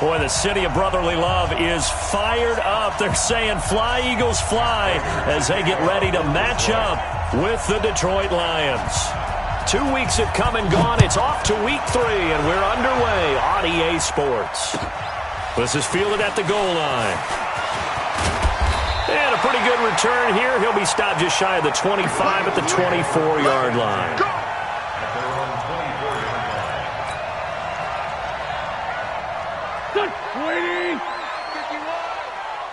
Boy, the city of brotherly love is fired up. They're saying fly, Eagles, fly, as they get ready to match up with the Detroit Lions. 2 weeks have come and gone. It's off to week 3, and we're underway on EA Sports. This is fielded at the goal line. And a pretty good return here. He'll be stopped just shy of the 25 at the 24-yard line. Waiting.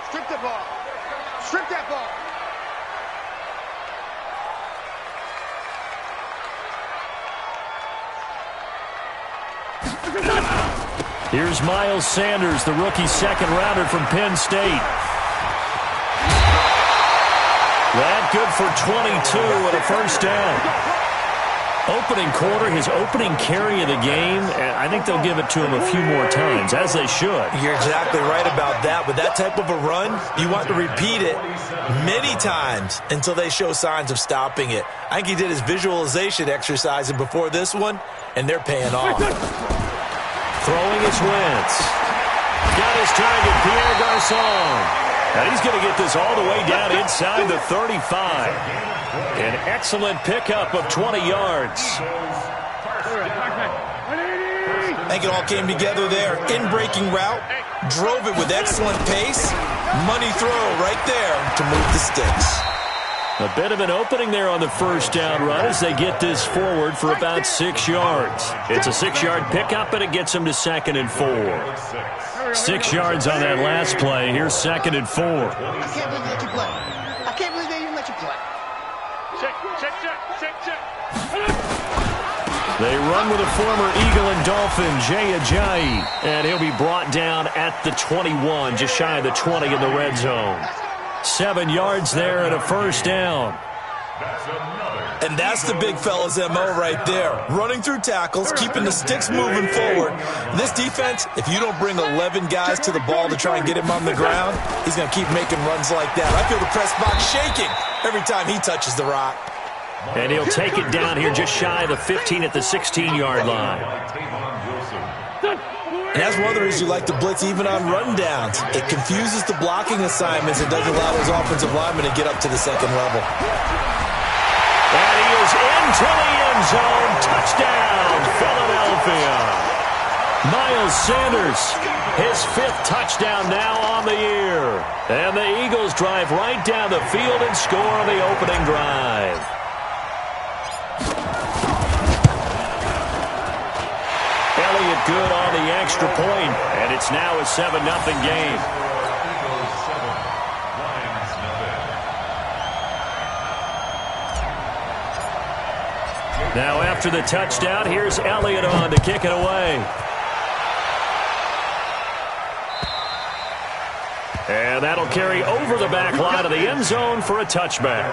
Strip the ball. Strip that ball. Here's Miles Sanders, the rookie second-rounder from Penn State. That good for 22 and a first down. Opening quarter, his opening carry of the game, and I think they'll give it to him a few more times, as they should. You're exactly right about that. With that type of a run, you want to repeat it many times until they show signs of stopping it. I think he did his visualization exercise before this one, and they're paying off. Throwing is Wentz. Got his target, Pierre Garçon. And he's going to get this all the way down inside the 35. An excellent pickup of 20 yards. I think it all came together there. In-breaking route, drove it with excellent pace. Money throw right there to move the sticks. A bit of an opening there on the first down run as they get this forward for about 6 yards. It's a 6-yard pickup, and it gets them to 2nd and 4. 6 yards on that last play. Here's 2nd and 4. I can't believe they let you play. I can't believe they even let you play. Check. They run with a former Eagle and Dolphin, Jay Ajayi, and he'll be brought down at the 21, just shy of the 20 in the red zone. 7 yards there and a first down. And that's the big fella's MO right there. Running through tackles, keeping the sticks moving forward. This defense, if you don't bring 11 guys to the ball to try and get him on the ground, he's going to keep making runs like that. I feel the press box shaking every time he touches the rock. And he'll take it down here just shy of the 15 at the 16-yard line. And that's one of the reasons you like to blitz even on run downs. It confuses the blocking assignments and doesn't allow those offensive linemen to get up to the second level. And he is into the end zone. Touchdown, Philadelphia. Miles Sanders, his 5th touchdown now on the year. And the Eagles drive right down the field and score the opening drive. Elliott good on the extra point, and it's now a 7-0 game. Now after the touchdown, here's Elliott on to kick it away. And that'll carry over the back line of the end zone for a touchback.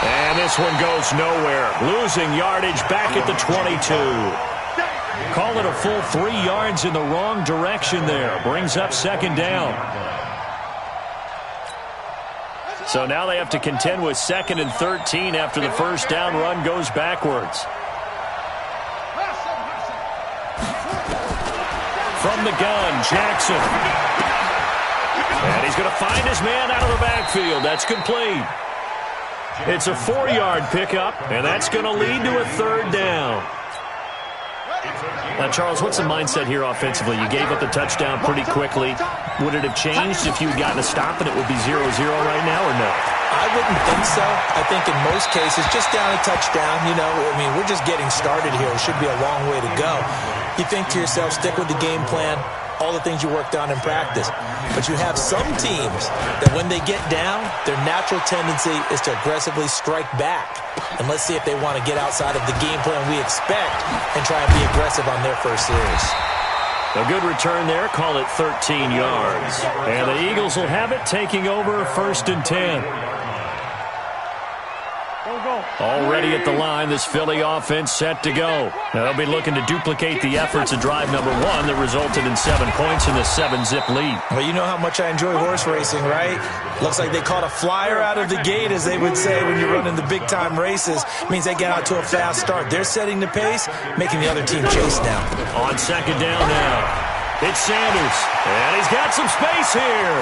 And this one goes nowhere. Losing yardage back at the 22. Call it a full 3 yards in the wrong direction there. Brings up 2nd down. So now they have to contend with 2nd and 13 after the first down run goes backwards. From the gun, Jackson. And he's going to find his man out of the backfield. That's complete. It's a 4-yard pickup, and that's going to lead to a 3rd down. Now, Charles, what's the mindset here offensively? You gave up the touchdown pretty quickly. Would it have changed if you had gotten a stop and it would be 0-0 right now, or no? I wouldn't think so. I think in most cases, just down a touchdown, we're just getting started here. It should be a long way to go. You think to yourself, stick with the game plan, all the things you worked on in practice. But you have some teams that when they get down, their natural tendency is to aggressively strike back. And let's see if they want to get outside of the game plan we expect and try and be aggressive on their first series. A good return there. Call it 13 yards. And the Eagles will have it, taking over 1st and 10. Already at the line, this Philly offense set to go. Now they'll be looking to duplicate the efforts of drive number 1 that resulted in 7 points in the 7-zip lead. Well, you know how much I enjoy horse racing, right? Looks like they caught a flyer out of the gate, as they would say when you're running the big-time races. Means they get out to a fast start. They're setting the pace, making the other team chase now. On second down now. It's Sanders, and he's got some space here.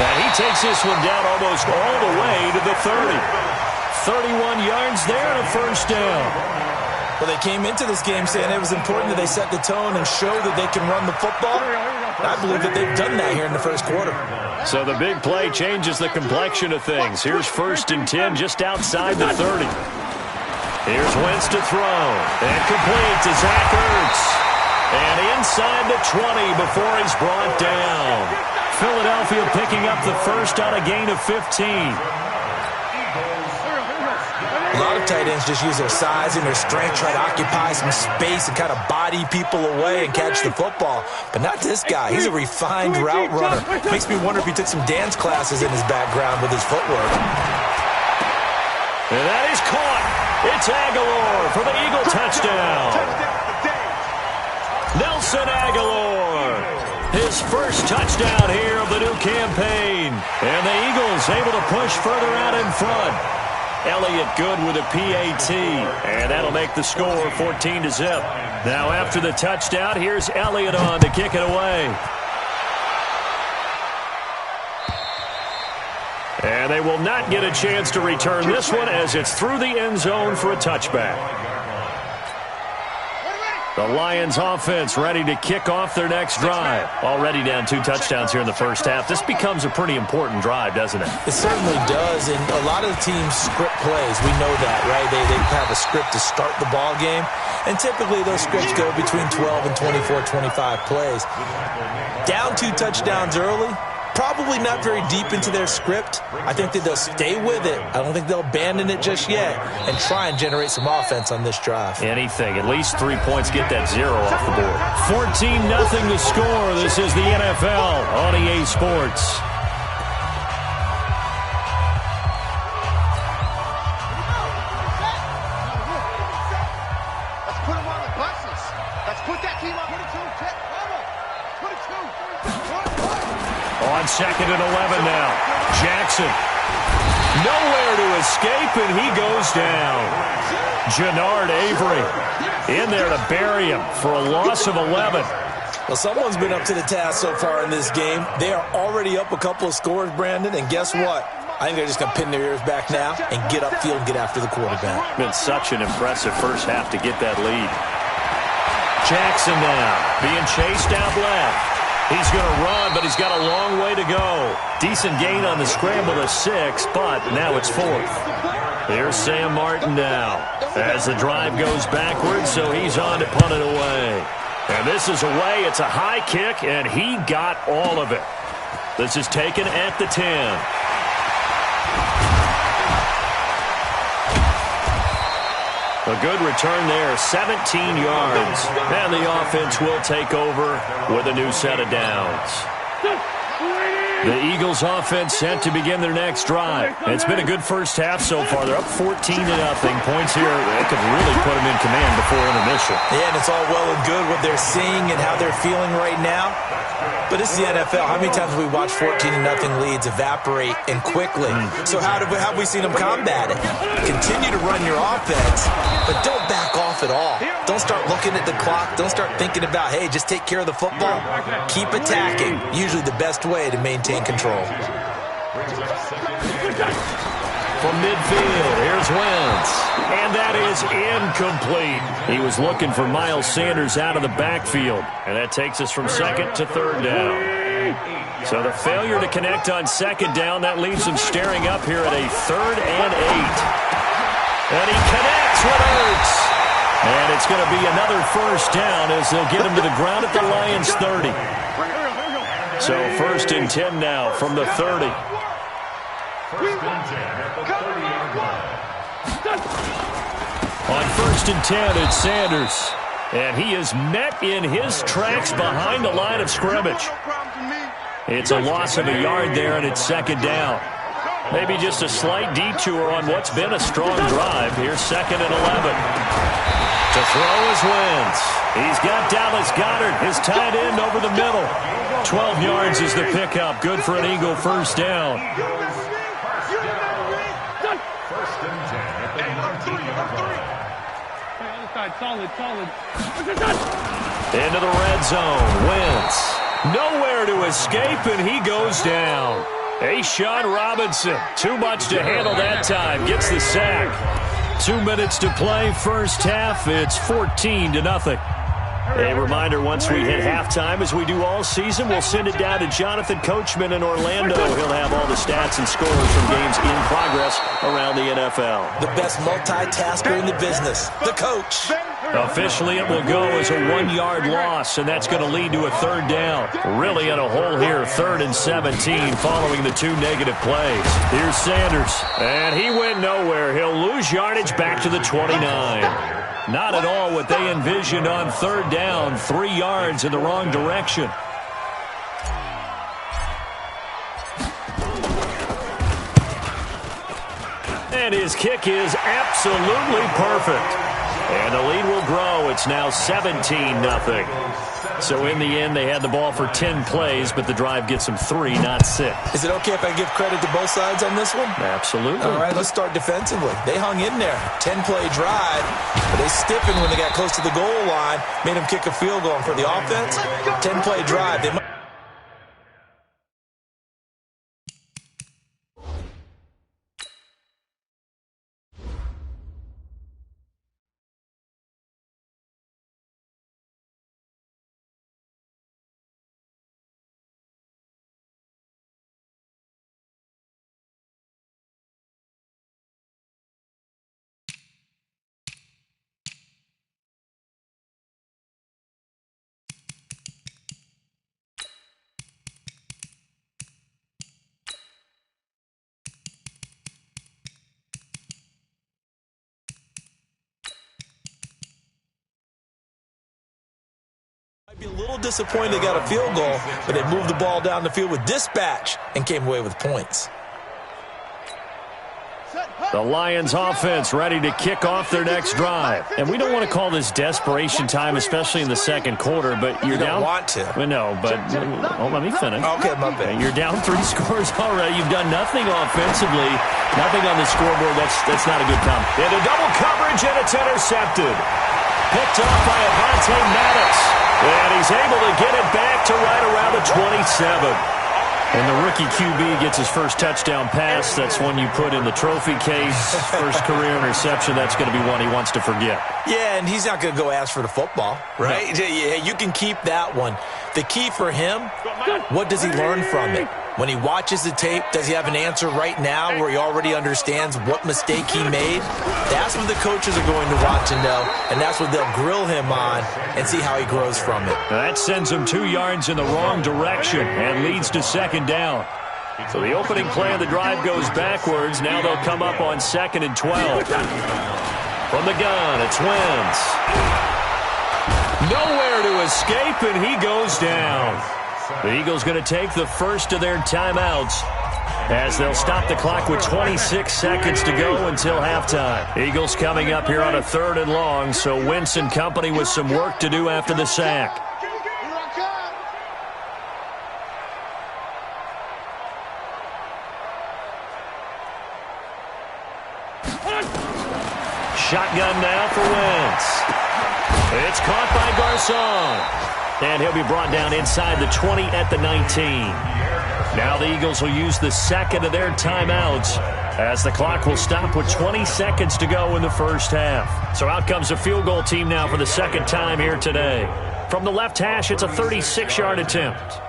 And he takes this one down almost all the way to the 30. 31 yards there and a first down. Well, they came into this game saying it was important that they set the tone and show that they can run the football. And I believe that they've done that here in the first quarter. So the big play changes the complexion of things. Here's 1st and 10 just outside the 30. Here's Wentz to throw. And complete to Zach Ertz. And inside the 20 before he's brought down. Philadelphia picking up the first on a gain of 15. A lot of tight ends just use their size and their strength, try to occupy some space and kind of body people away and catch the football. But not this guy. He's a refined route runner. Makes me wonder if he took some dance classes in his background with his footwork. And that is caught. It's Aguilar for the Eagle touchdown. Nelson Aguilar, his first touchdown here of the new campaign. And the Eagles able to push further out in front. Elliott good with a PAT, and that'll make the score 14-zip. Now after the touchdown, here's Elliott on to kick it away. And they will not get a chance to return this one as it's through the end zone for a touchback. The Lions offense ready to kick off their next drive. Already down 2 touchdowns here in the first half. This becomes a pretty important drive, doesn't it? It certainly does, and a lot of the teams script plays. We know that, right? They have a script to start the ball game, and typically those scripts go between 12 and 24, 25 plays. Down 2 touchdowns early, probably not very deep into their script. I think that they'll stay with it. I don't think they'll abandon it just yet and try and generate some offense on this drive. Anything. At least 3 points. Get that 0 off the board. 14-0 to score. This is the NFL on EA Sports. Let's put them on the buses. Let's put that team on 22. On second and 11 now. Jackson. Nowhere to escape, and he goes down. Jannard Avery in there to bury him for a loss of 11. Well, someone's been up to the task so far in this game. They are already up a couple of scores, Brandon, and guess what? I think they're just going to pin their ears back now and get upfield and get after the quarterback. Been such an impressive first half to get that lead. Jackson now being chased out left. He's going to run, but he's got a long way to go. Decent gain on the scramble to 6, but now it's 4th. Here's Sam Martin now as the drive goes backwards, so he's on to punt it away. And this is away. It's a high kick, and he got all of it. This is taken at the 10. A good return there, 17 yards. And the offense will take over with a new set of downs. The Eagles offense set to begin their next drive. It's been a good first half so far. They're up 14-0. Points here. They could really put them in command before intermission. Yeah, and it's all well and good what they're seeing and how they're feeling right now. But this is the NFL. How many times have we watched 14-0 leads evaporate and quickly? So how have we seen them combat it? Continue to run your offense, but don't back off at all. Don't start looking at the clock. Don't start thinking about, hey, just take care of the football. Keep attacking. Usually the best way to maintain control. From midfield, here's Wentz. And that is incomplete. He was looking for Miles Sanders out of the backfield. And that takes us from second to third down. So the failure to connect on second down, that leaves him staring up here at a 3rd and 8. And he connects with Ertz. And it's going to be another first down as they'll get him to the ground at the Lions' 30. So 1st and 10 now from the 30. On 1st and 10, it's Sanders. And he is met in his tracks behind the line of scrimmage. It's a loss of a yard there, and it's 2nd down. Maybe just a slight detour on what's been a strong drive. Here's 2nd and 11. To throw is Wentz. He's got Dallas Goedert, his tight end, over the middle. 12 yards is the pickup. Good for an Eagle first down. Solid. Into the red zone. Wentz. Nowhere to escape, and he goes down. A'Shawn Robinson. Too much to handle that time. Gets the sack. 2 minutes to play, first half. It's 14-0. A reminder, once we hit halftime, as we do all season, we'll send it down to Jonathan Coachman in Orlando. He'll have all the stats and scores from games in progress around the NFL. The best multitasker in the business, the coach. Officially, it will go as a 1-yard loss, and that's going to lead to a third down. Really in a hole here, 3rd and 17 following the 2 negative plays. Here's Sanders, and he went nowhere. He'll lose yardage back to the 29. Not at all what they envisioned on 3rd down. 3 yards in the wrong direction. And his kick is absolutely perfect. And the lead will grow. It's now 17-0. So in the end, they had the ball for 10 plays, but the drive gets them 3, not 6. Is it okay if I give credit to both sides on this one? Absolutely. All right, let's start defensively. They hung in there. 10-play drive, but they stiffened when they got close to the goal line, made them kick a field goal. And for the offense, 10-play drive. They might be a little disappointed they got a field goal, but they moved the ball down the field with dispatch and came away with points. The Lions offense ready to kick off their next drive. And we don't want to call this desperation time, especially in the second quarter, but you're down. You don't want to. Well, no, but let me finish. Okay, my bad. You're down 3 scores already. You've done nothing offensively, nothing on the scoreboard. That's not a good time. Into double coverage, and it's intercepted. Picked off by Avonte Maddox. And he's able to get it back to right around the 27. And the rookie QB gets his first touchdown pass. That's one you put in the trophy case. First career interception, that's going to be one he wants to forget. Yeah, and he's not going to go ask for the football, right? No. Yeah, you can keep that one. The key for him, what does he learn from it? When he watches the tape, does he have an answer right now where he already understands what mistake he made? That's what the coaches are going to watch and know, and that's what they'll grill him on and see how he grows from it. That sends him 2 yards in the wrong direction and leads to second down. So the opening play of the drive goes backwards. Now they'll come up on 2nd and 12. From the gun, it's Wentz. Nowhere to escape, and he goes down. The Eagles going to take the first of their timeouts as they'll stop the clock with 26 seconds to go until halftime. Eagles coming up here on a 3rd and long, so Wentz and company with some work to do after the sack. Shotgun now for Wentz. It's caught by Garcon. And he'll be brought down inside the 20 at the 19. Now the Eagles will use the second of their timeouts as the clock will stop with 20 seconds to go in the first half. So out comes the field goal team now for the second time here today. From the left hash, it's a 36-yard attempt.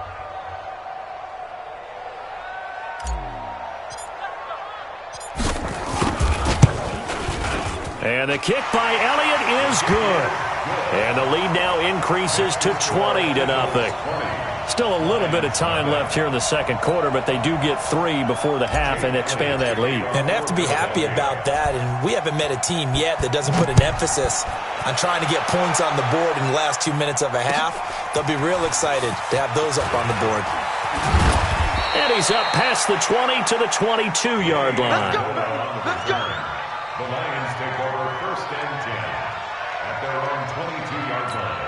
And the kick by Elliott is good. And the lead now increases to 20-0. Still a little bit of time left here in the second quarter, but they do get 3 before the half and expand that lead. And they have to be happy about that. And we haven't met a team yet that doesn't put an emphasis on trying to get points on the board in the last 2 minutes of a half. They'll be real excited to have those up on the board. And he's up past the 20 to the 22-yard line. Let's go. The Lions take over 1st and 10 at their own 22-yard line.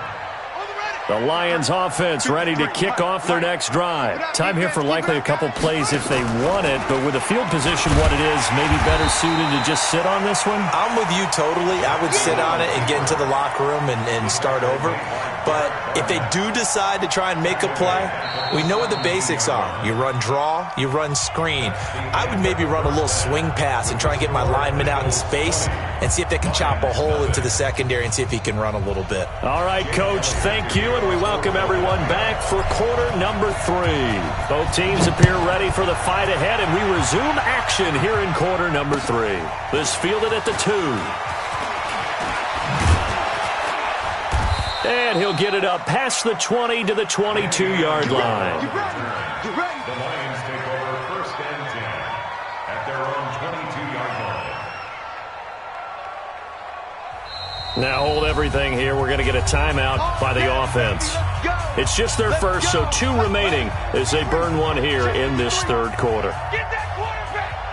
The Lions offense ready to kick off their next drive. Time here for likely a couple plays if they want it, but with the field position what it is, maybe better suited to just sit on this one? I'm with you totally. I would sit on it and get into the locker room and start over. But if they do decide to try and make a play, we know what the basics are. You run draw, you run screen. I would maybe run a little swing pass and try and get my lineman out in space and see if they can chop a hole into the secondary and see if he can run a little bit. All right, Coach, thank you, and we welcome everyone back for quarter number 3. Both teams appear ready for the fight ahead, and we resume action here in quarter number 3. This fielded at the 2. And he'll get it up past the 20 to the 22-yard line. You ready? The Lions take over 1st and 10 at their own 22-yard line. Now hold everything here. We're going to get a timeout by the offense. It's just their first, so 2 remaining as they burn one here in this 3rd quarter. Get that quarterback.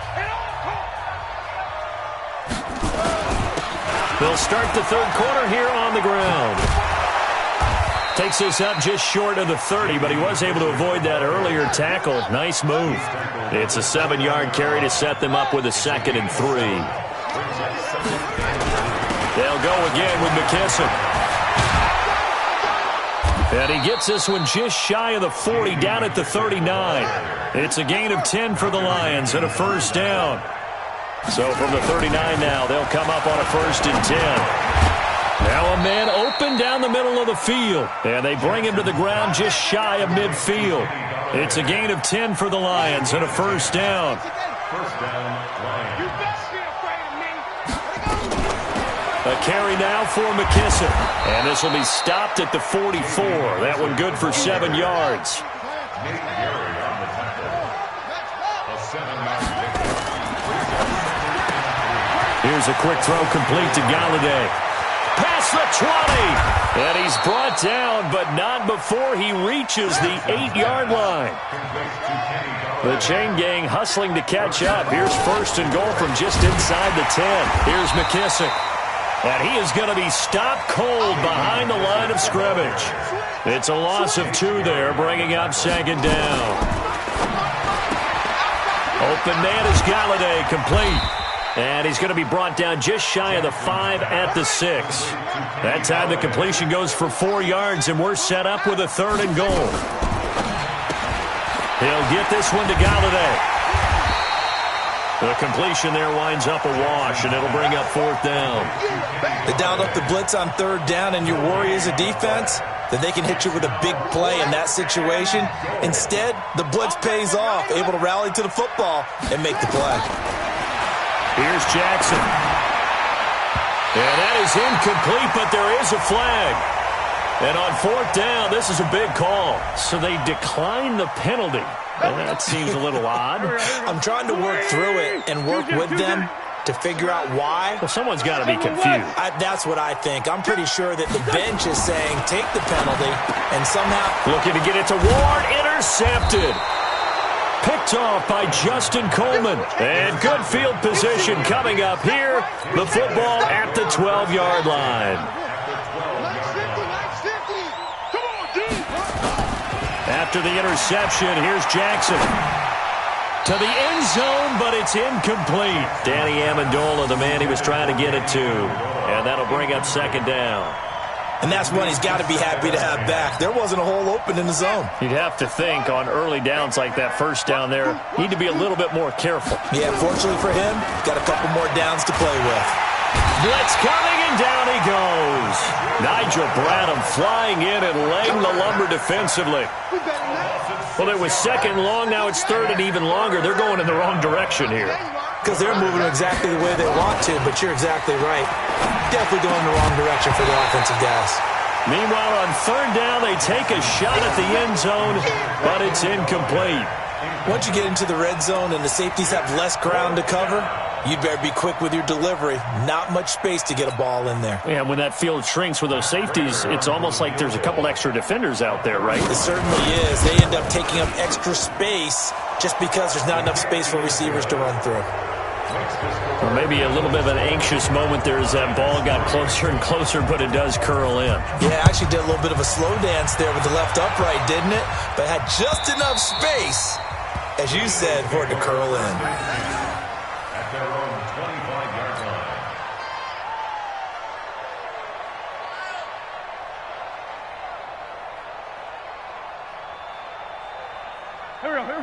They'll start the 3rd quarter here on the ground. Takes this up just short of the 30, but he was able to avoid that earlier tackle. Nice move. It's a 7-yard carry to set them up with a 2nd and 3. They'll go again with McKissick. And he gets this one just shy of the 40, down at the 39. It's a gain of 10 for the Lions and a 1st down. So from the 39 now, they'll come up on a 1st and 10. Now a man open down the middle of the field, and they bring him to the ground just shy of midfield. It's a gain of 10 for the Lions and a 1st down. 1st down, Lions. You best be afraid of me. A carry now for McKissick, and this will be stopped at the 44. That one good for 7 yards. Nate Gary on the tackle. A 7-yard pickup. Here's a quick throw complete to Galladay. Past the 20, and he's brought down, but not before he reaches the 8-yard line. The chain gang hustling to catch up. Here's 1st and goal from just inside the 10. Here's McKissick, and he is going to be stopped cold behind the line of scrimmage. It's a loss of 2 there, bringing up 2nd down. Open man is Galladay, complete. And he's going to be brought down just shy of the 5 at the 6. That time the completion goes for 4 yards, and we're set up with a 3rd and goal. He'll get this one to Galladay. The completion there winds up a wash, and it'll bring up 4th down. They dialed up the blitz on 3rd down, and your worry as a defense that they can hit you with a big play in that situation. Instead, the blitz pays off, able to rally to the football and make the play. Here's Jackson. And that is incomplete, but there is a flag. And on 4th down, this is a big call. So they decline the penalty. And that seems a little odd. I'm trying to work through it and work with them to figure out why. Well, someone's got to be confused. That's what I think. I'm pretty sure that the bench is saying take the penalty and somehow... Looking to get it to Ward. Intercepted. Picked off by Justin Coleman. And good field position coming up here. The football at the 12-yard line. After the interception, here's Jackson. To the end zone, but it's incomplete. Danny Amendola, the man he was trying to get it to. And that'll bring up 2nd down. And that's one he's got to be happy to have back. There wasn't a hole open in the zone. You'd have to think on early downs like that 1st down there, need to be a little bit more careful. Yeah, fortunately for him, got a couple more downs to play with. Blitz coming, and down he goes. Nigel Bradham flying in and laying the lumber defensively. Well, it was 2nd long, now it's 3rd and even longer. They're going in the wrong direction here. Because they're moving exactly the way they want to, but you're exactly right. Definitely going in the wrong direction for the offensive guys. Meanwhile, on 3rd down, they take a shot at the end zone, but it's incomplete. Once you get into the red zone and the safeties have less ground to cover, you'd better be quick with your delivery. Not much space to get a ball in there. Yeah, when that field shrinks with those safeties, it's almost like there's a couple extra defenders out there, right? It certainly is. They end up taking up extra space just because there's not enough space for receivers to run through. Or maybe a little bit of an anxious moment there as that ball got closer and closer, but it does curl in. Yeah, actually did a little bit of a slow dance there with the left upright, didn't it? But had just enough space, as you said, for it to curl in. At their own 25-yard line.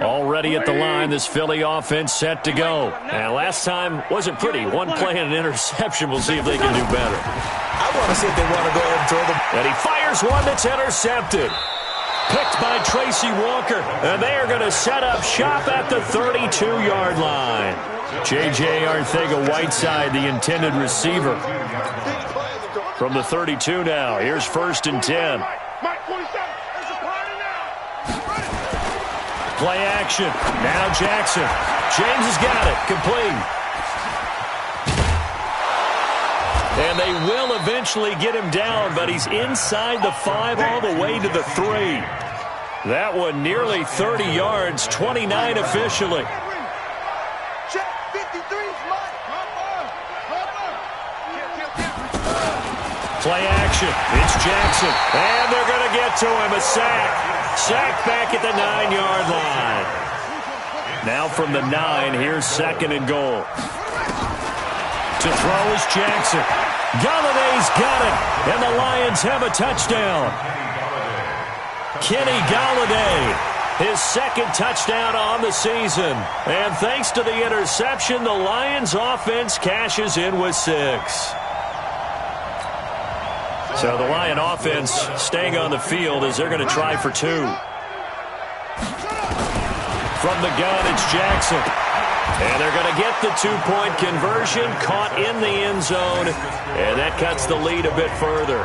Already at the line, this Philly offense set to go. And last time wasn't pretty. One play and an interception. We'll see if they can do better. I want to see if they want to go ahead and throw them. And he fires one that's intercepted. Picked by Tracy Walker. And they are going to set up shop at the 32-yard line. J.J. Arcega-Whiteside, the intended receiver. From the 32 now. Here's 1st and 10. Play action. Now Jackson. James has got it. Complete. And they will eventually get him down, but he's inside the 5 all the way to the 3. That one nearly 30 yards, 29 officially. Play action. It's Jackson. And they're going to get to him. A sack. Sack back at the 9-yard line. Now from the 9, here's 2nd and goal. To throw is Jackson. Galladay's got it. And the Lions have a touchdown. Kenny Galladay, his 2nd touchdown on the season. And thanks to the interception, the Lions offense cashes in with 6. So the Lion offense staying on the field as they're going to try for 2. From the gun, it's Jackson. And they're going to get the 2-point conversion, caught in the end zone. And that cuts the lead a bit further.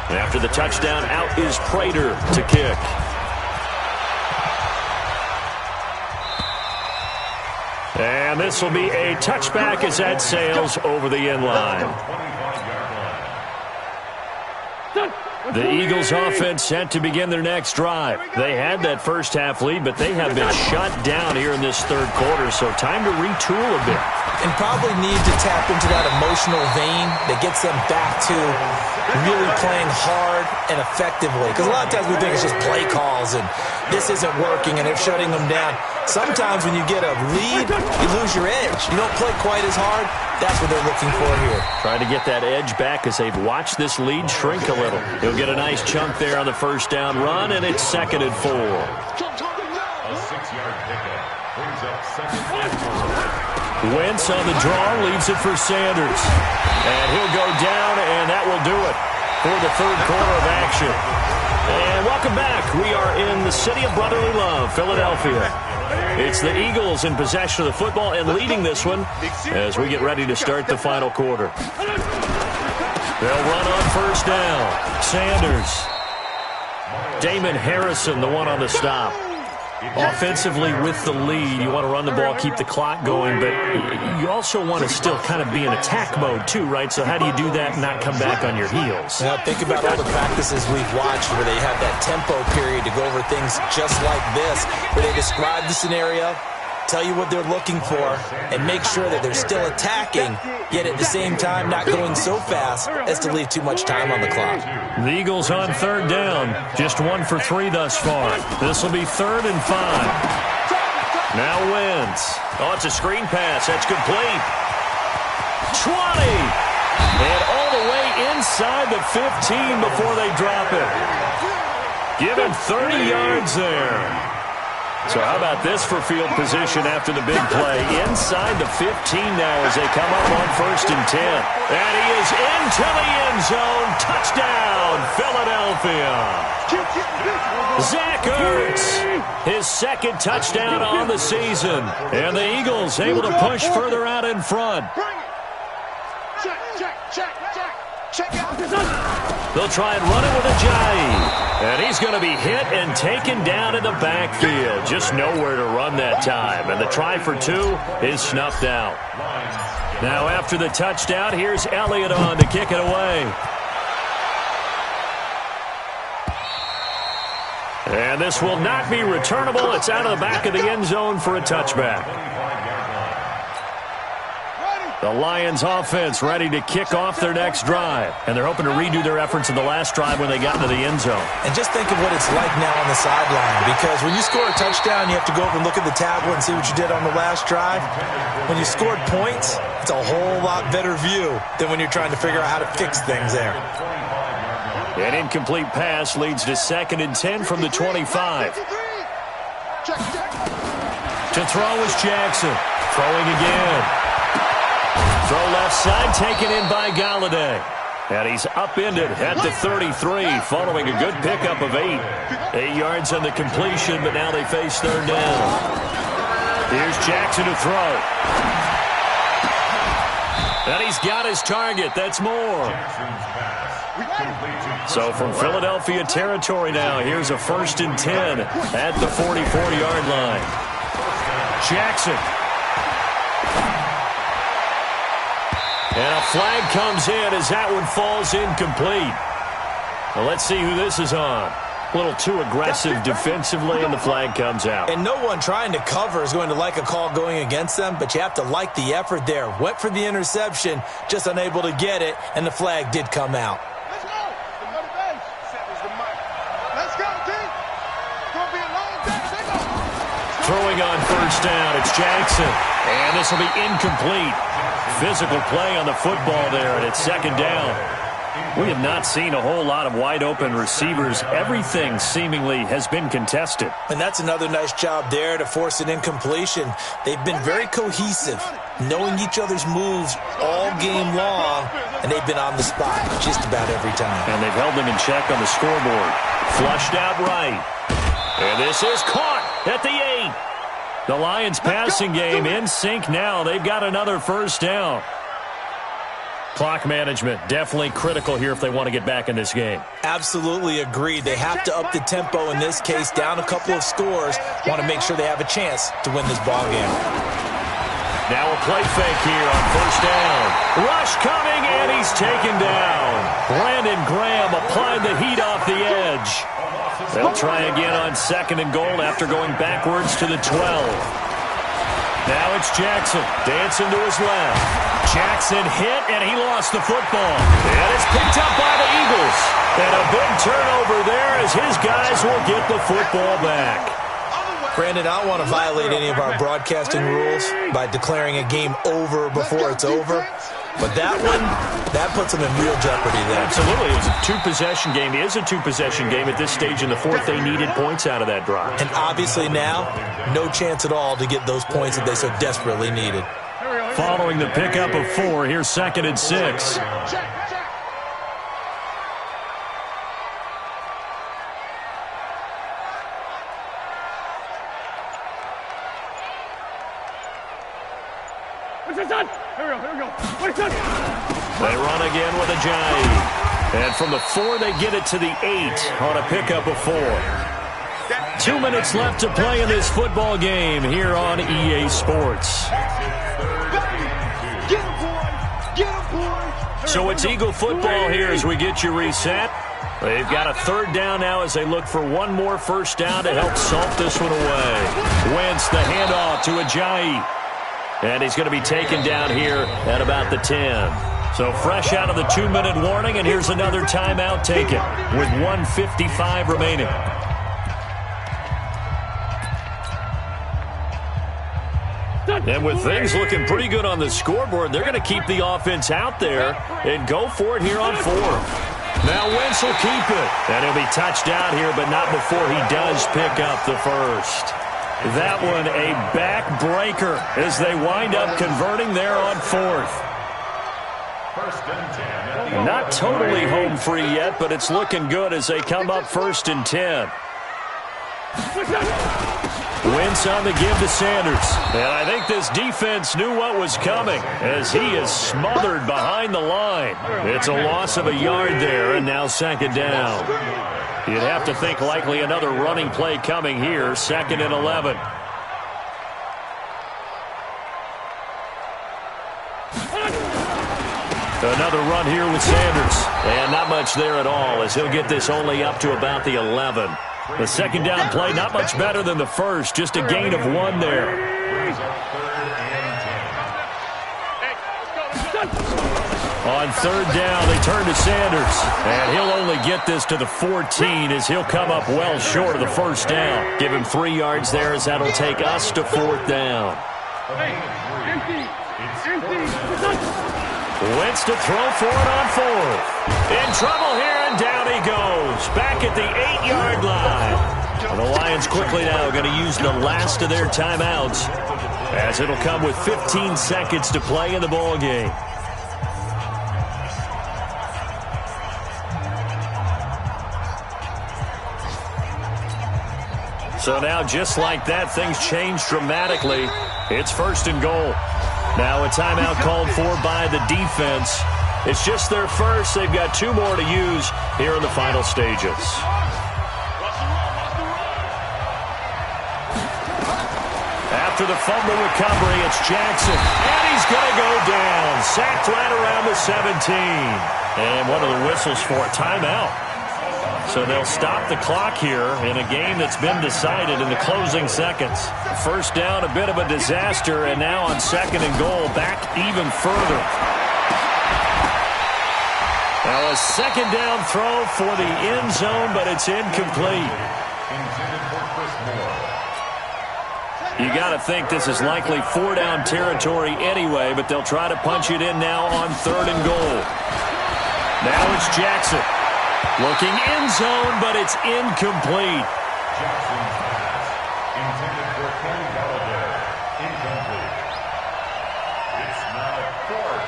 And after the touchdown, out is Prater to kick. And this will be a touchback as that sails over the end line. The Eagles offense set to begin their next drive. They had that first half lead, but they have been shut down here in this 3rd quarter, so time to retool a bit. And probably need to tap into that emotional vein that gets them back to really playing hard and effectively. Because a lot of times we think it's just play calls and this isn't working and they're shutting them down. Sometimes when you get a lead, you lose your edge. You don't play quite as hard. That's what they're looking for here. Trying to get that edge back as they've watched this lead shrink a little. He'll get a nice chunk there on the 1st down run, and it's 2nd and 4. A 6-yard pickup brings up 2nd and 4. Wentz on the draw, leaves it for Sanders. And he'll go down, and that will do it for the 3rd quarter of action. And welcome back. We are in the city of brotherly love, Philadelphia. It's the Eagles in possession of the football and leading this one as we get ready to start the final quarter. They'll run on 1st down. Sanders. Damon Harrison, the one on the stop. Offensively with the lead, you want to run the ball, keep the clock going, but you also want to still kind of be in attack mode too, right? So how do you do that and not come back on your heels? Now think about all the practices we've watched where they have that tempo period to go over things just like this, where they describe the scenario, tell you what they're looking for, and make sure that they're still attacking, yet at the same time not going so fast as to leave too much time on the clock. The Eagles on 3rd down. Just 1 for 3 thus far. This will be 3rd and 5. Now Wentz. Oh, it's a screen pass. That's complete. 20. And all the way inside the 15 before they drop it. Give him 30 yards there. So how about this for field position after the big play? Inside the 15 now as they come up on 1st and 10. And he is into the end zone. Touchdown, Philadelphia. Zach Ertz, his 2nd touchdown on the season. And the Eagles able to push further out in front. They'll try and run it with Ajayi. And he's going to be hit and taken down in the backfield. Just nowhere to run that time. And the try for 2 is snuffed out. Now after the touchdown, here's Elliott on to kick it away. And this will not be returnable. It's out of the back of the end zone for a touchback. The Lions offense ready to kick off their next drive. And they're hoping to redo their efforts in the last drive when they got into the end zone. And just think of what it's like now on the sideline. Because when you score a touchdown, you have to go over and look at the tablet and see what you did on the last drive. When you scored points, it's a whole lot better view than when you're trying to figure out how to fix things there. An incomplete pass leads to 2nd and 10 from the 25. To throw is Jackson. Throwing again. Throw left side, taken in by Galladay. And he's upended at the 33, following a good pickup of 8. 8 yards on the completion, but now they face 3rd down. Here's Jackson to throw. And he's got his target. That's more. So from Philadelphia territory now, here's a 1st and 10 at the 44-yard line. Jackson. And a flag comes in as that one falls incomplete. Well, let's see who this is on. A little too aggressive defensively, and the flag comes out. And no one trying to cover is going to like a call going against them, but you have to like the effort there. Went for the interception, just unable to get it, and the flag did come out. Let's go. Let's go, team. It's going to be a long day. They go. Throwing on 1st down, it's Jackson. And this will be incomplete. Physical play on the football there, and it's 2nd down. We have not seen a whole lot of wide-open receivers. Everything seemingly has been contested. And that's another nice job there to force an incompletion. They've been very cohesive, knowing each other's moves all game long, and they've been on the spot just about every time. And they've held them in check on the scoreboard. Flushed out right. And this is caught at the 8. The Lions passing game in sync now. They've got another 1st down. Clock management definitely critical here if they want to get back in this game. Absolutely agreed. They have to up the tempo in this case, down a couple of scores. Want to make sure they have a chance to win this ball game. Now a play fake here on 1st down. Rush coming, and he's taken down. Brandon Graham applied the heat off the edge. They'll try again on 2nd and goal after going backwards to the 12. Now it's Jackson dancing to his left. Jackson hit, and he lost the football. And it's picked up by the Eagles. And a big turnover there as his guys will get the football back. Brandon, I don't want to violate any of our broadcasting rules by declaring a game over before it's over. But that one, that puts them in real jeopardy there. Absolutely. It was a 2-possession game. It is a 2-possession game at this stage in the 4th. They needed points out of that drive. And obviously now, no chance at all to get those points that they so desperately needed. Following the pickup of 4, here's 2nd and 6. They run again with Ajayi. And from the 4, they get it to the 8 on a pickup of 4. 2 minutes left to play in this football game here on EA Sports. So it's Eagle football here as we get you reset. They've got a 3rd down now as they look for one more 1st down to help salt this one away. Wentz the handoff to Ajayi. And he's going to be taken down here at about the 10. So fresh out of the 2-minute warning, and here's another timeout taken with 1:55 remaining. And with things looking pretty good on the scoreboard, they're going to keep the offense out there and go for it here on 4th. Now Wentz will keep it. And he'll be touched down here, but not before he does pick up the 1st. That one a backbreaker as they wind up converting there on 4th. Not totally home free yet, but it's looking good as they come up 1st and 10. Wentz on the give to Sanders. And I think this defense knew what was coming as he is smothered behind the line. It's a loss of a yard there, and now 2nd down. You'd have to think likely another running play coming here, 2nd and 11. Another run here with Sanders. And not much there at all as he'll get this only up to about the 11. The second down play, not much better than the first, just a gain of 1 there. On third down, they turn to Sanders. And he'll only get this to the 14 as he'll come up well short of the first down. Give him 3 yards there as that'll take us to 4th down. Wentz to throw for it on 4th. In trouble here, and down he goes. Back at the 8-yard line. And the Lions quickly now going to use the last of their timeouts as it'll come with 15 seconds to play in the ball game. So now, just like that, things change dramatically. It's 1st and goal. Now a timeout called for by the defense. It's just their first. They've got 2 more to use here in the final stages. After the fumble recovery, it's Jackson. And he's going to go down. Sacked right around the 17. And one of the whistles for a timeout. So they'll stop the clock here in a game that's been decided in the closing seconds. First down, a bit of a disaster, and now on 2nd and goal, back even further. Now a 2nd down throw for the end zone, but it's incomplete. You got to think this is likely 4-down territory anyway, but they'll try to punch it in now on 3rd and goal. Now it's Jackson. Looking end zone, but it's incomplete. Jackson's pass, intended for Kenny Galladay, incomplete. It's now 4th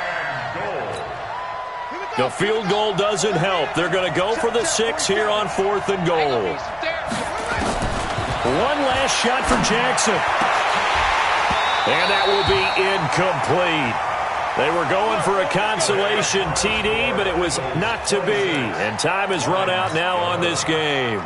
and goal. The field goal doesn't help. They're going to go for the 6 here on 4th and goal. One last shot for Jackson. And that will be incomplete. They were going for a consolation TD, but it was not to be. And time has run out now on this game.